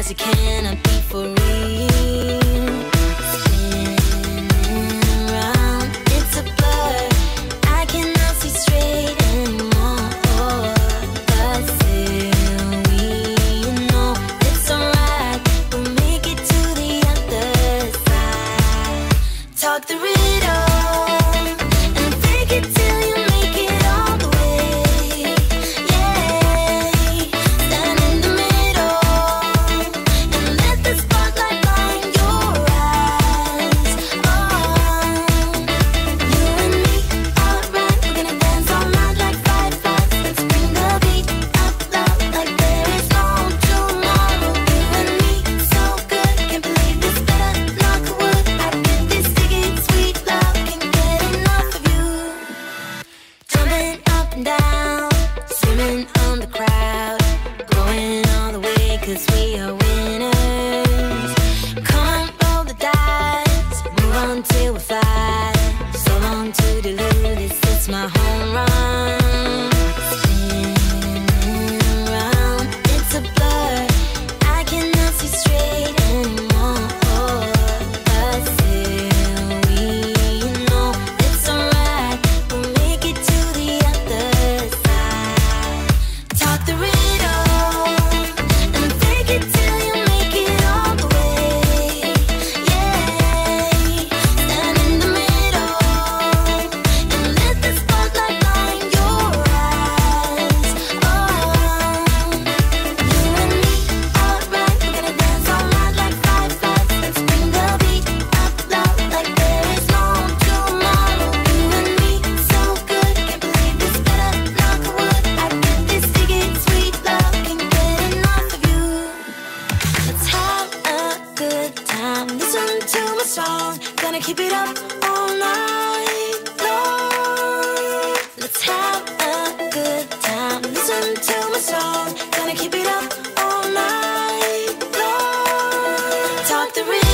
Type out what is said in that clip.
as you cannot be for real. Spinning around, it's a blur. I cannot see straight anymore. But still we know it's alright. We'll make it to the other side. Talk the riddle and fake it till you make it all the way. Yeah, stand in the middle and let the spotlight blind your eyes. Oh, you and me, alright. We're gonna dance all night like fireflies. Let's bring the beat up loud like there is no tomorrow. You and me, so good. Can't believe this, better knock wood. I did this ticket, sweet love, can't get enough of you. Jumping up and down, swimming on the crowd, going all the way 'cause we are winners. Come on, roll the dice, move on till we fly. So long to dilute this, it's my home run. Spinning around, it's a blur. I cannot see straight anymore. But still we know it's alright. We'll make it to the other side. Talk the riddle and fake it till you make it all the way. Yeah, stand in the middle and let the spotlight blind your eyes. Oh, you and me, alright. We're gonna dance all night like fireflies. Let's bring the beat up loud like there is no tomorrow. You and me, so good. Can't believe this, better knock wood. I did this ticket, sweet love, can't get enough of you. Let's have a good time. Listen to my song. Gonna keep it up all night long. Let's have a good time. Listen to my song. Gonna keep it up all night long. Talk the real.